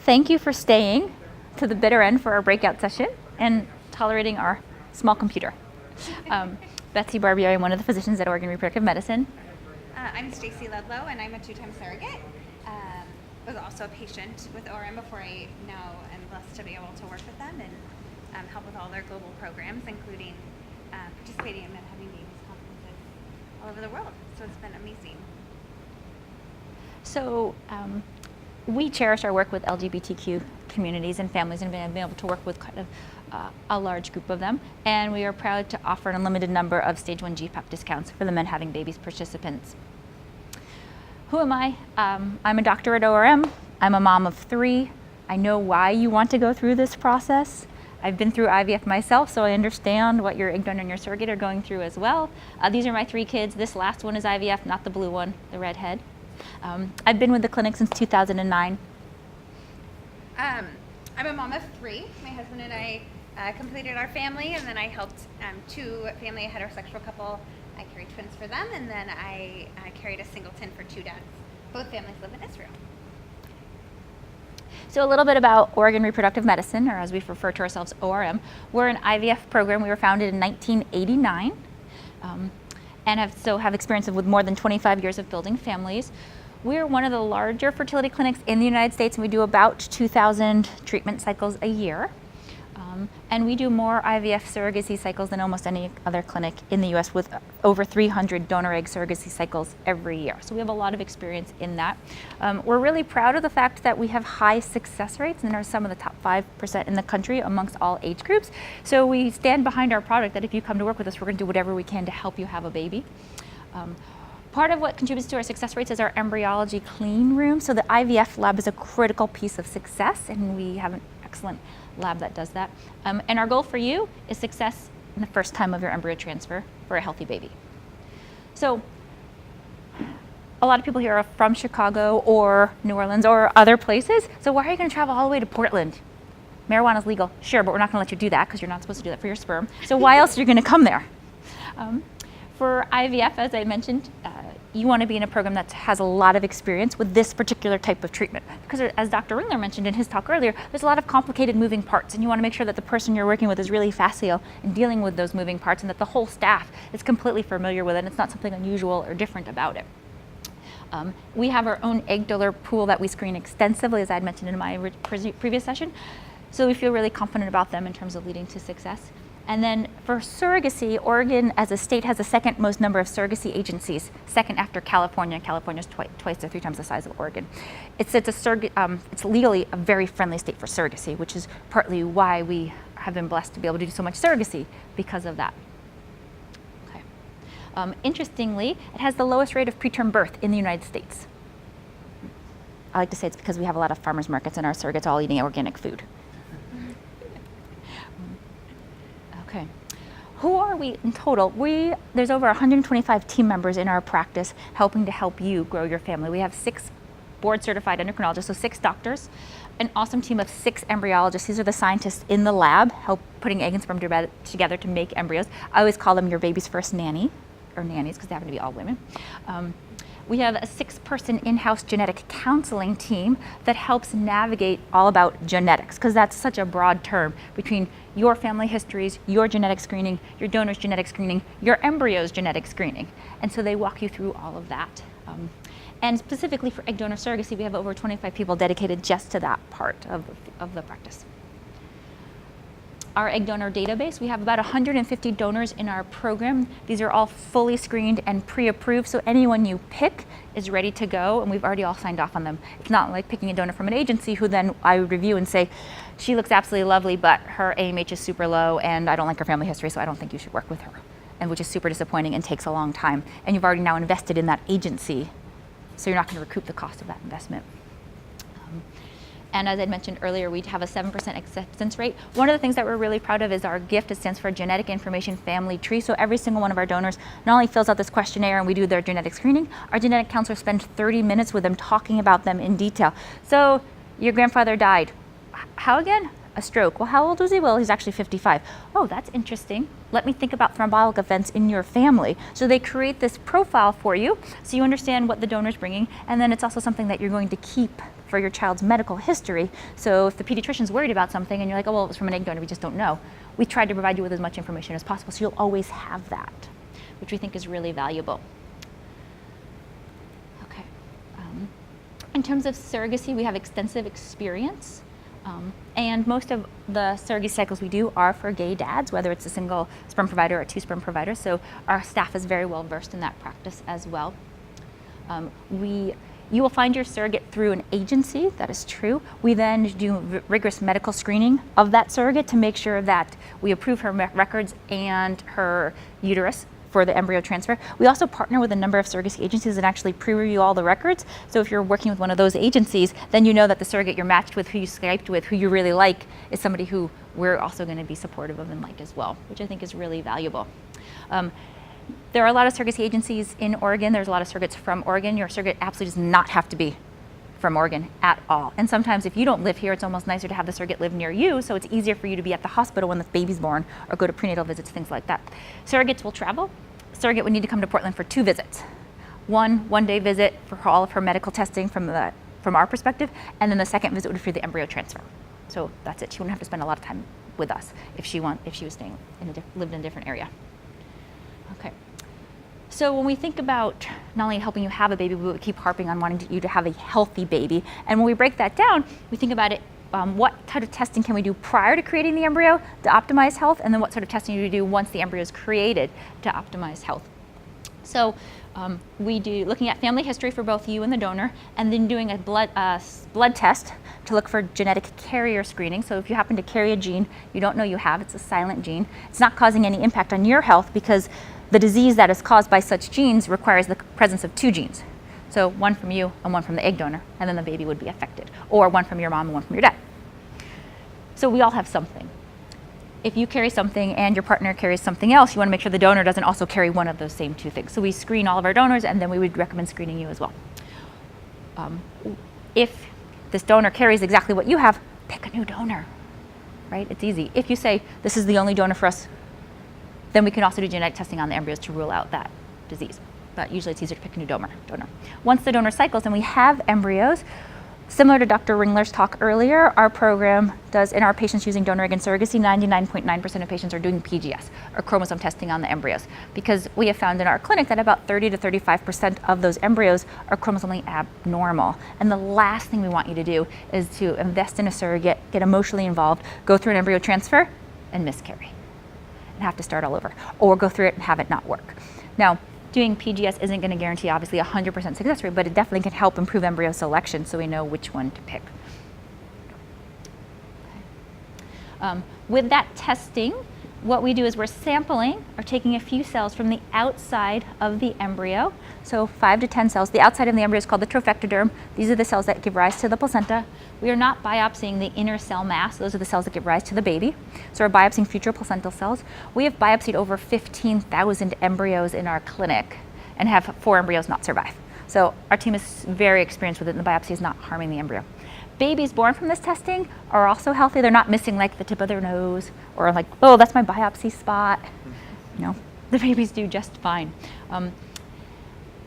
thank you for staying to the bitter end for our breakout session and tolerating our small computer. Betsy Barbieri, I'm one of the physicians at Oregon Reproductive Medicine. I'm Stacie Ludlow, and I'm a 2-time surrogate. Was also a patient with ORM before I now am blessed to be able to work with them and help with all their global programs, including participating in and having babies conferences all over the world. So it's been amazing. So we cherish our work with LGBTQ communities and families, and have been able to work with kind of a large group of them. And we are proud to offer an unlimited number of stage 1 GPAP discounts for the Men Having Babies participants. Who am I? I'm a doctor at ORM. I'm a mom of 3. I know why you want to go through this process. I've been through IVF myself, so I understand what your egg donor and your surrogate are going through as well. These are my 3 kids. This last one is IVF, not the blue one, the redhead. I've been with the clinic since 2009. I'm a mom of 3. My husband and I completed our family, and then I helped 2 family, a heterosexual couple. I carried twins for them, and then I carried a singleton for 2 dads. Both families live in Israel. So a little bit about Oregon Reproductive Medicine, or as we refer to ourselves, ORM. We're an IVF program. We were founded in 1989 and have experience with more than 25 years of building families. We're one of the larger fertility clinics in the United States, and we do about 2,000 treatment cycles a year. And we do more IVF surrogacy cycles than almost any other clinic in the US, with over 300 donor egg surrogacy cycles every year. So we have a lot of experience in that. We're really proud of the fact that we have high success rates and are some of the top 5% in the country amongst all age groups. So we stand behind our product that if you come to work with us, we're going to do whatever we can to help you have a baby. Part of what contributes to our success rates is our embryology clean room. So the IVF lab is a critical piece of success, and we have an excellent lab that does that. And our goal for you is success in the first time of your embryo transfer for a healthy baby. So a lot of people here are from Chicago or New Orleans or other places. So why are you going to travel all the way to Portland? Marijuana is legal, sure, but we're not going to let you do that because you're not supposed to do that for your sperm. So why else are you going to come there? For IVF, as I mentioned, you want to be in a program that has a lot of experience with this particular type of treatment. Because as Dr. Ringler mentioned in his talk earlier, there's a lot of complicated moving parts, and you want to make sure that the person you're working with is really facile in dealing with those moving parts, and that the whole staff is completely familiar with it, and it's not something unusual or different about it. We have our own egg donor pool that we screen extensively, as I had mentioned in my previous session, so we feel really confident about them in terms of leading to success. And then for surrogacy, Oregon as a state has the second most number of surrogacy agencies, second after California. California's twice or 3 times the size of Oregon. It's legally a very friendly state for surrogacy, which is partly why we have been blessed to be able to do so much surrogacy because of that. Okay. Interestingly, it has the lowest rate of preterm birth in the United States. I like to say it's because we have a lot of farmers markets and our surrogates all eating organic food. Okay. Who are we in total? There's over 125 team members in our practice helping to help you grow your family. We have 6 board certified endocrinologists, so 6 doctors, an awesome team of 6 embryologists. These are the scientists in the lab, putting egg and sperm together to make embryos. I always call them your baby's first nanny, or nannies, because they happen to be all women. We have a 6-person in-house genetic counseling team that helps navigate all about genetics, because that's such a broad term between your family histories, your genetic screening, your donor's genetic screening, your embryo's genetic screening. And so they walk you through all of that. And specifically for egg donor surrogacy, we have over 25 people dedicated just to that part of the practice. Our egg donor database, we have about 150 donors in our program. These are all fully screened and pre-approved, so anyone you pick is ready to go, and we've already all signed off on them. It's not like picking a donor from an agency who then I would review and say, she looks absolutely lovely, but her AMH is super low, and I don't like her family history, so I don't think you should work with her, and which is super disappointing and takes a long time. And you've already now invested in that agency, so you're not going to recoup the cost of that investment. And as I mentioned earlier, we have a 7% acceptance rate. One of the things that we're really proud of is our GIFT. It stands for Genetic Information Family Tree. So every single one of our donors not only fills out this questionnaire and we do their genetic screening, our genetic counselors spend 30 minutes with them talking about them in detail. So your grandfather died. How again? A stroke. Well, how old was he? Well, he's actually 55. Oh, that's interesting. Let me think about thrombotic events in your family. So they create this profile for you so you understand what the donor's bringing, and then it's also something that you're going to keep for your child's medical history. So if the pediatrician's worried about something and you're like, oh, well, it was from an egg donor, we just don't know. We tried to provide you with as much information as possible, so you'll always have that, which we think is really valuable. Okay. In terms of surrogacy, we have extensive experience. And most of the surrogacy cycles we do are for gay dads, whether it's a single sperm provider or a 2 sperm provider. So our staff is very well versed in that practice as well. You will find your surrogate through an agency, that is true. We then do rigorous medical screening of that surrogate to make sure that we approve her records and her uterus for the embryo transfer. We also partner with a number of surrogacy agencies that actually pre-review all the records. So if you're working with one of those agencies, then you know that the surrogate you're matched with, who you Skyped with, who you really like, is somebody who we're also going to be supportive of and like as well, which I think is really valuable. There are a lot of surrogacy agencies in Oregon. There's a lot of surrogates from Oregon. Your surrogate absolutely does not have to be from Oregon at all. And sometimes if you don't live here, it's almost nicer to have the surrogate live near you, so it's easier for you to be at the hospital when the baby's born or go to prenatal visits, things like that. Surrogates will travel. Surrogate would need to come to Portland for 2 visits. One-day visit for all of her medical testing from our perspective, and then the second visit would be for the embryo transfer. So that's it. She wouldn't have to spend a lot of time with us if she was staying lived in a different area. Okay. So when we think about not only helping you have a baby, we would keep harping on wanting you to have a healthy baby. And when we break that down, we think about it, what type of testing can we do prior to creating the embryo to optimize health, and then what sort of testing do we do once the embryo is created to optimize health. So we do looking at family history for both you and the donor, and then doing a blood test to look for genetic carrier screening. So if you happen to carry a gene you don't know you have, it's a silent gene, it's not causing any impact on your health because the disease that is caused by such genes requires the presence of 2 genes. So one from you and one from the egg donor, and then the baby would be affected. Or one from your mom and one from your dad. So we all have something. If you carry something and your partner carries something else, you want to make sure the donor doesn't also carry one of those same 2 things. So we screen all of our donors, and then we would recommend screening you as well. If this donor carries exactly what you have, pick a new donor, right? It's easy. If you say, this is the only donor for us, then we can also do genetic testing on the embryos to rule out that disease. But usually it's easier to pick a new donor. Once the donor cycles and we have embryos, similar to Dr. Ringler's talk earlier, our program does, in our patients using donor egg and surrogacy, 99.9% of patients are doing PGS, or chromosome testing on the embryos, because we have found in our clinic that about 30 to 35% of those embryos are chromosomally abnormal. And the last thing we want you to do is to invest in a surrogate, get emotionally involved, go through an embryo transfer, and miscarry, and have to start all over, or go through it and have it not work. Now, doing PGS isn't going to guarantee obviously 100% success rate, but it definitely can help improve embryo selection so we know which one to pick. With that testing, what we do is we're sampling or taking a few cells from the outside of the embryo, so 5 to 10 cells. The outside of the embryo is called the trophectoderm. These are the cells that give rise to the placenta. We are not biopsying the inner cell mass. Those are the cells that give rise to the baby. So we're biopsying future placental cells. We have biopsied over 15,000 embryos in our clinic and have 4 embryos not survive. So our team is very experienced with it, and the biopsy is not harming the embryo. Babies born from this testing are also healthy. They're not missing like the tip of their nose or like, oh, that's my biopsy spot. No, the babies do just fine.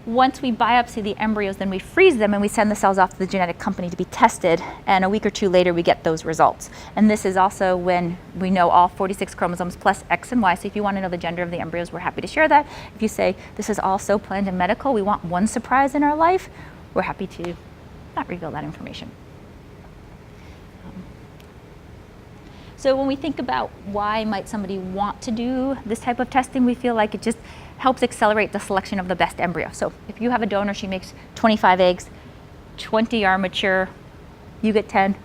Once we biopsy the embryos, then we freeze them and we send the cells off to the genetic company to be tested, and a week or 2 later we get those results. And this is also when we know all 46 chromosomes plus X and Y, so if you want to know the gender of the embryos, we're happy to share that. If you say, this is all so planned and medical, we want one surprise in our life, we're happy to not reveal that information. So when we think about why might somebody want to do this type of testing, we feel like it just helps accelerate the selection of the best embryo. So if you have a donor, she makes 25 eggs, 20 are mature, you get 10,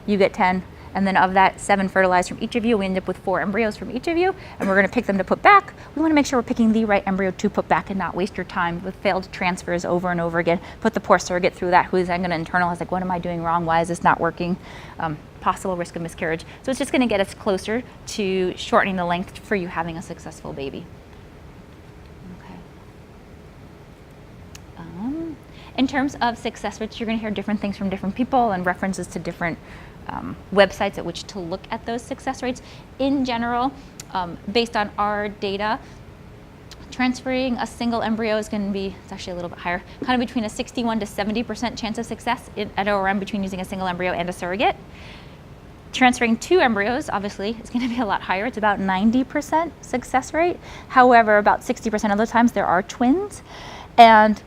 and then of that 7 fertilized from each of you, we end up with 4 embryos from each of you, and we're going to pick them to put back. We want to make sure we're picking the right embryo to put back and not waste your time with failed transfers over and over again. Put the poor surrogate through that, who's then going to internalize, like, what am I doing wrong? Why is this not working? Possible risk of miscarriage. So it's just going to get us closer to shortening the length for you having a successful baby. Okay. In terms of success rates, you're going to hear different things from different people and references to different websites at which to look at those success rates. In general, based on our data, transferring a single embryo is going to be, it's actually a little bit higher, kind of between a 61 to 70% chance of success at ORM between using a single embryo and a surrogate. Transferring 2 embryos, obviously, is going to be a lot higher. It's about 90% success rate. However, about 60% of the times there are twins. And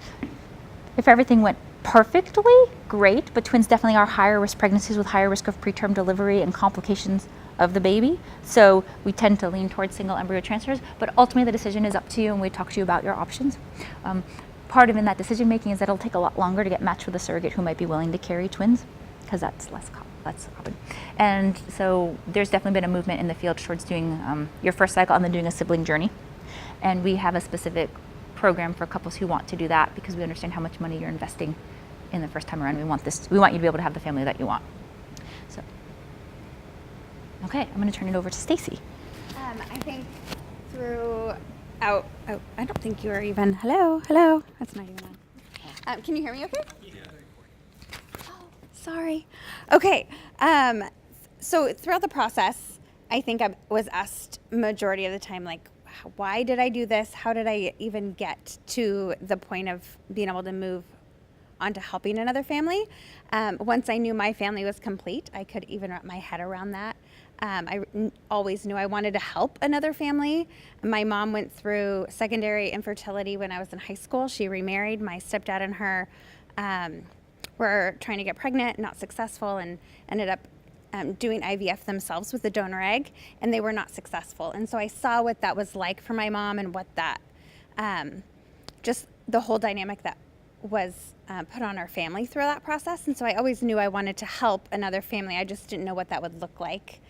if everything went perfectly, great, but twins definitely are higher risk pregnancies with higher risk of preterm delivery and complications of the baby. So we tend to lean towards single embryo transfers, but ultimately the decision is up to you, and we talk to you about your options. Part of in that decision making is that it'll take a lot longer to get matched with a surrogate who might be willing to carry twins, because that's less common. And so there's definitely been a movement in the field towards doing your first cycle and then doing a sibling journey. And we have a specific program for couples who want to do that, because we understand how much money you're investing in the first time around. We want you to be able to have the family that you want. So, okay, I'm going to turn it over to Stacie. I think I don't think you are even, hello, that's not even on. Can you hear me okay? Yeah. Oh, sorry. Okay, so throughout the process, I think I was asked majority of the time, like, why did I do this? How did I even get to the point of being able to move on to helping another family? Once I knew my family was complete, I could even wrap my head around that. I always knew I wanted to help another family. My mom went through secondary infertility when I was in high school. She remarried. My stepdad and her were trying to get pregnant, not successful, and ended up doing IVF themselves with a donor egg, and they were not successful. And so I saw what that was like for my mom, and what that, just the whole dynamic that was put on our family through that process. And so I always knew I wanted to help another family. I just didn't know what that would look like.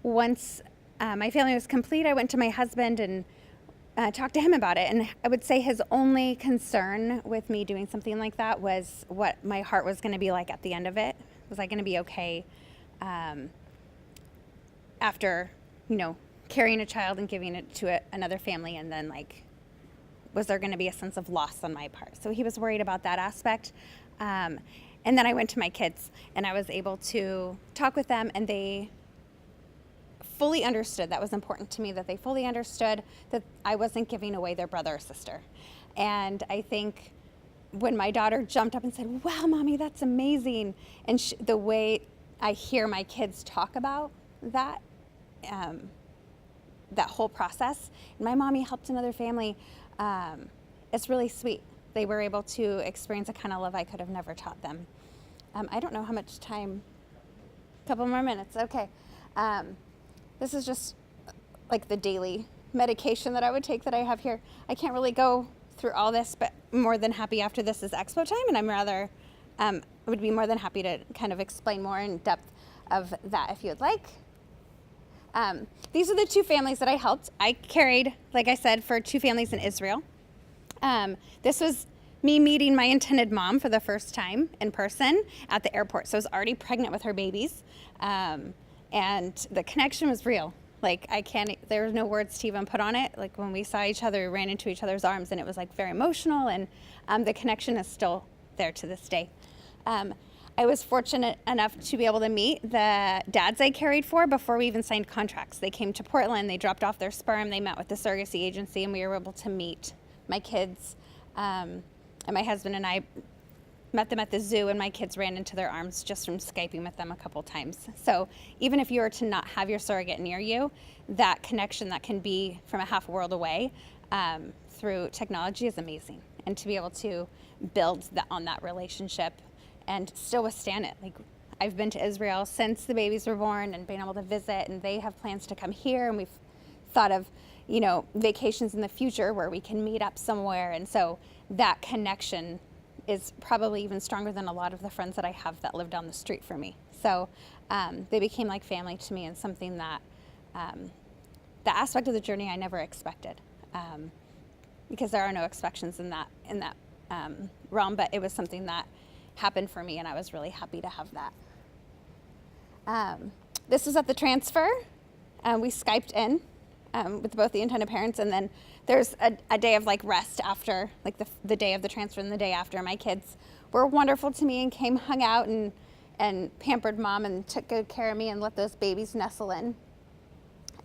Once my family was complete, I went to my husband and talked to him about it. And I would say his only concern with me doing something like that was what my heart was going to be like at the end of it. Was I going to be okay after, carrying a child and giving it to another family, and then was there going to be a sense of loss on my part? So he was worried about that aspect. And then I went to my kids, and I was able to talk with them, and they fully understood. That was important to me, that they fully understood that I wasn't giving away their brother or sister. And I think when my daughter jumped up and said, "Wow, Mommy, that's amazing," and the way I hear my kids talk about that, that whole process, and my mommy helped another family, it's really sweet. They were able to experience a kind of love I could have never taught them. I don't know how much time, a couple more minutes, okay. This is just like the daily medication that I would take that I have here. I can't really go through all this, but more than happy after this is expo time, and I'm rather, would be more than happy to kind of explain more in depth of that if you would like. These are the 2 families that I helped. I carried, like I said, for 2 families in Israel. This was me meeting my intended mom for the first time in person at the airport. So I was already pregnant with her babies. And the connection was real. There were no words to even put on it. Like when we saw each other, we ran into each other's arms, and it was very emotional, and the connection is still there to this day. I was fortunate enough to be able to meet the dads I carried for before we even signed contracts. They came to Portland, they dropped off their sperm, they met with the surrogacy agency, and we were able to meet my kids. And my husband and I met them at the zoo, and my kids ran into their arms just from Skyping with them a couple times. So even if you were to not have your surrogate near you, that connection that can be from a half a world away through technology is amazing. And to be able to build on that relationship and still withstand it. I've been to Israel since the babies were born and been able to visit, and they have plans to come here, and we've thought of, vacations in the future where we can meet up somewhere. And so that connection is probably even stronger than a lot of the friends that I have that live down the street from me. So they became like family to me, and something that, the aspect of the journey I never expected, because there are no expectations in that realm, but it was something that happened for me, and I was really happy to have that. This was at the transfer. We Skyped in with both the intended parents, and then there's a day of rest after, the day of the transfer and the day after. My kids were wonderful to me and came, hung out, and pampered Mom and took good care of me and let those babies nestle in.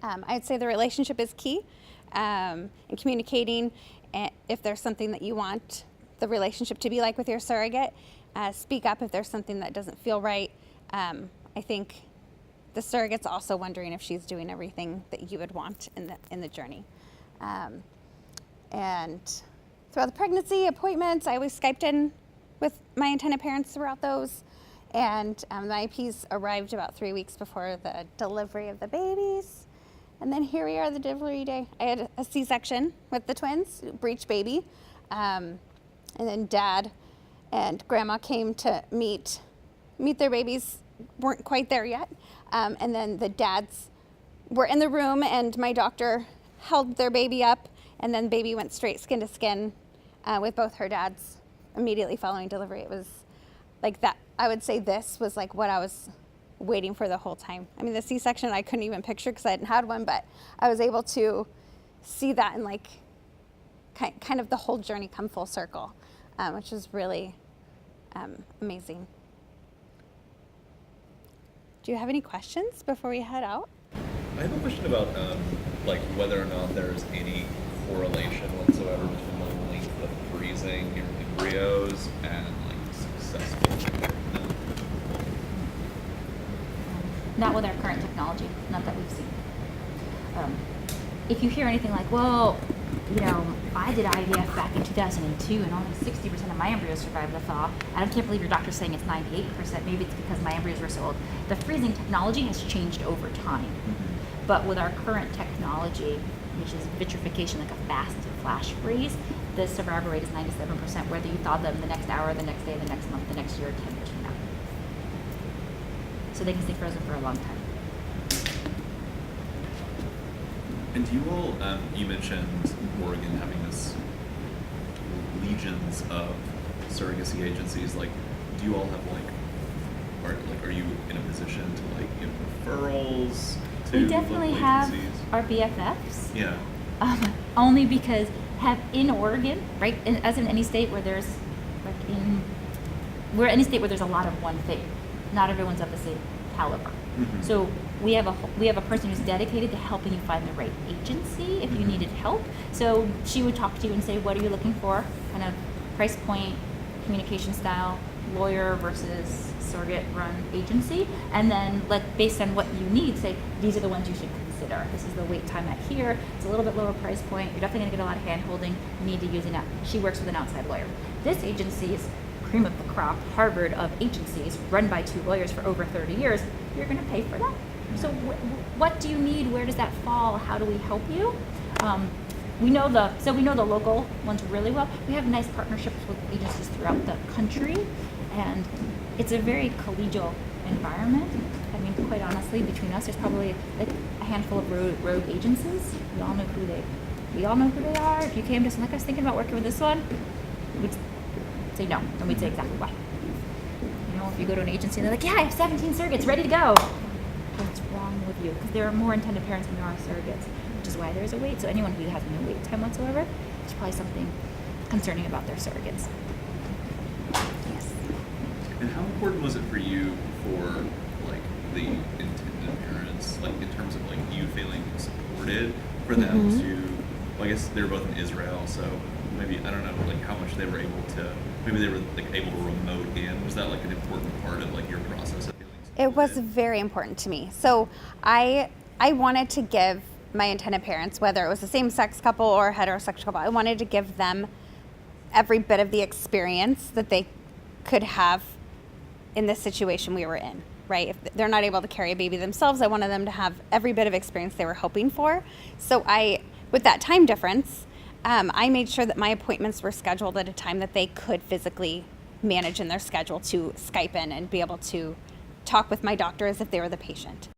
I'd say the relationship is key. and communicating. And if there's something that you want the relationship to be like with your surrogate, speak up if there's something that doesn't feel right. I think the surrogate's also wondering if she's doing everything that you would want in the journey. And throughout the pregnancy, appointments, I always Skyped in with my intended parents throughout those. And the IEPs arrived about 3 weeks before the delivery of the babies. And then here we are, the delivery day. I had a C-section with the twins, breech baby. And then Dad and Grandma came to meet their babies, weren't quite there yet. And then the dads were in the room, and my doctor held their baby up, and then baby went straight skin to skin with both her dads immediately following delivery. It was like that. I would say this was like what I was waiting for the whole time. I mean, the C-section I couldn't even picture because I hadn't had one, but I was able to see that and like kind of the whole journey come full circle, which is really amazing. Do you have any questions before we head out? I have a question about like whether or not there's any correlation whatsoever between the length of freezing your embryos and like successful pregnancy. Not with our current technology, not that we've seen. If you hear anything like, well, you know, I did IVF back in 2002 and only 60% of my embryos survived the thaw, and I can't believe your doctor's saying it's 98%, maybe it's because my embryos were so old. The freezing technology has changed over time. But with our current technology, which is vitrification, like a fast flash freeze, the survival rate is 97%, whether you thaw them the next hour, the next day, the next month, the next year, 10 years from now. So they can stay frozen for a long time. And do you all, you mentioned Oregon having this legions of surrogacy agencies. Like, do you all have are you in a position to like give referrals to We definitely local have agencies? our BFFs. Yeah. Only because in Oregon, right, as in any state where there's we're any state where there's a lot of one thing. Not everyone's of the same caliber. Mm-hmm. So we have a person who's dedicated to helping you find the right agency if you needed help. So she would talk to you and say, what are you looking for? Kind of price point, communication style, lawyer versus surrogate run agency, and then based on what you need, say these are the ones you should consider. This is the wait time at here. It's a little bit lower price point. You're definitely going to get a lot of hand holding. You need to use she works with an outside lawyer. This agency is cream of the crop, Harvard of agencies, run by 2 lawyers for over 30 years. You're going to pay for that. So what do you need? Where does that fall? How do we help you? We know the local ones really well. We have nice partnerships with agencies throughout the country, and it's a very collegial environment. I mean, quite honestly, between us, there's probably like a handful of rogue agencies. We all know who they are. If you came to us and like, I was thinking about working with this one, we'd say no, and we'd say exactly why. You know, if you go to an agency and they're like, yeah, I have 17 surrogates ready to go. What's wrong with you? Because there are more intended parents than there are surrogates, which is why there's a wait. So anyone who has no wait time whatsoever, there's probably something concerning about their surrogates. Yes. And how important was it for you for like the intended parents, like in terms of like you feeling supported for them to? Well, I guess they were both in Israel, so maybe I don't know like how much they were able to. Maybe they were like able to remote in. Was that like an important part of like your process of feeling supported? It was very important to me. So I wanted to give my intended parents, whether it was the same-sex couple or a heterosexual couple, I wanted to give them every bit of the experience that they could have in this situation we were in, right? If they're not able to carry a baby themselves, I wanted them to have every bit of experience they were hoping for. So with that time difference, I made sure that my appointments were scheduled at a time that they could physically manage in their schedule to Skype in and be able to talk with my doctor as if they were the patient.